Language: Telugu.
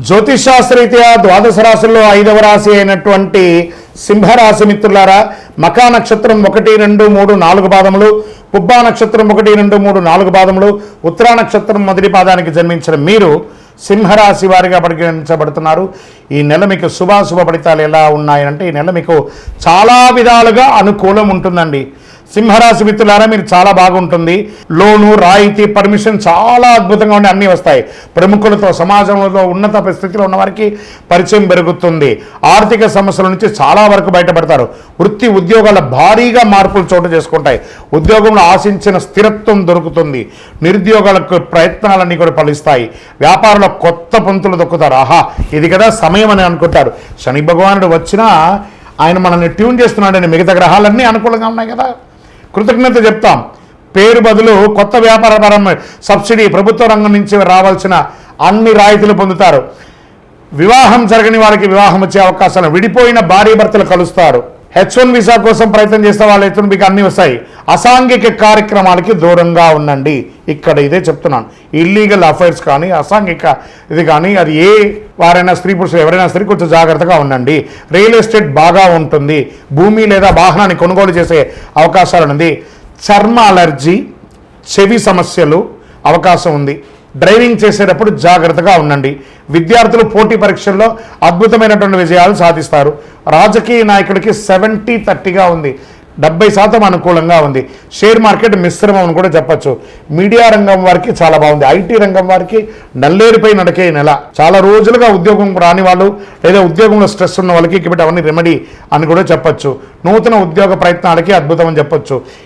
జ్యోతిషాస్త్రరీత్యా ద్వాదశ రాశుల్లో 5వ రాశి అయినటువంటి సింహరాశి మిత్రులారా, మకా నక్షత్రం 1, 2, 3, 4 పాదములు, పుబ్బా నక్షత్రం 1, 2, 3, 4 పాదములు, ఉత్తరా నక్షత్రం మొదటి పాదానికి జన్మించిన మీరు సింహరాశి వారిగా పరిగణించబడుతున్నారు. ఈ నెల మీకు శుభాశుభ ఫలితాలు ఎలా ఉన్నాయంటే, ఈ నెల మీకు చాలా విధాలుగా అనుకూలం ఉంటుందండి. సింహరాశి మిత్రులారా, మీరు చాలా బాగుంటుంది. లోను, రాయితీ, పర్మిషన్ చాలా అద్భుతంగా ఉండి అన్నీ వస్తాయి. ప్రముఖులతో, సమాజంలో ఉన్నత స్థితిలో ఉన్న వారికి పరిచయం పెరుగుతుంది. ఆర్థిక సమస్యల నుంచి చాలా వరకు బయటపడతారు. వృత్తి ఉద్యోగాల భారీగా మార్పులు చోటు చేసుకుంటాయి. ఉద్యోగంలో ఆశించిన స్థిరత్వం దొరుకుతుంది. నిరుద్యోగాలకు ప్రయత్నాలన్నీ కూడా ఫలిస్తాయి. వ్యాపారంలో కొత్త పంతులు దొక్కుతారు. ఆహా, ఇది కదా సమయం అని అనుకుంటారు. శని భగవానుడు వచ్చినా ఆయన మనల్ని ట్యూన్ చేస్తున్నాడని, మిగతా గ్రహాలన్నీ అనుకూలంగా ఉన్నాయి కదా, కృతజ్ఞత చెప్తాం. పేరు బదులు కొత్త వ్యాపారపరమైన సబ్సిడీ, ప్రభుత్వ రంగం నుంచి రావాల్సిన అన్ని రాయితీలు పొందుతారు. వివాహం జరగని వారికి వివాహం వచ్చే అవకాశాలు, విడిపోయిన భార్య భర్తలు కలుస్తారు. H1 వీసా కోసం ప్రయత్నం చేస్తే వాళ్ళైతే మీకు అన్నీ వస్తాయి. అసాంఘిక కార్యక్రమాలకి దూరంగా ఉండండి. ఇక్కడ ఇదే చెప్తున్నాను. ఇల్లీగల్ అఫైర్స్ కానీ, అసాంఘిక ఇది కానీ, అది ఏ వారైనా స్త్రీ పురుషులు ఎవరైనా సరే కొంచెం జాగ్రత్తగా ఉండండి. రియల్ ఎస్టేట్ బాగా ఉంటుంది. భూమి లేదా వాహనాన్ని కొనుగోలు చేసే అవకాశాలు ఉంది. చర్మ అలర్జీ, చెవి సమస్యలు అవకాశం ఉంది. డ్రైవింగ్ చేసేటప్పుడు జాగ్రత్తగా ఉండండి. విద్యార్థులు పోటీ పరీక్షల్లో అద్భుతమైనటువంటి విజయాలు సాధిస్తారు. రాజకీయ నాయకుడికి 70-30గా ఉంది. 70% అనుకూలంగా ఉంది. షేర్ మార్కెట్ మిశ్రమం అని కూడా చెప్పచ్చు. మీడియా రంగం వారికి చాలా బాగుంది. ఐటీ రంగం వారికి నల్లేరుపై నడకే నెల. చాలా రోజులుగా ఉద్యోగం రాని వాళ్ళు, లేదా ఉద్యోగంలో స్ట్రెస్ ఉన్న వాళ్ళకి ఇక్కడ అవన్నీ రెమెడీ అని కూడా చెప్పచ్చు. నూతన ఉద్యోగ ప్రయత్నాలకి అద్భుతం అని చెప్పొచ్చు.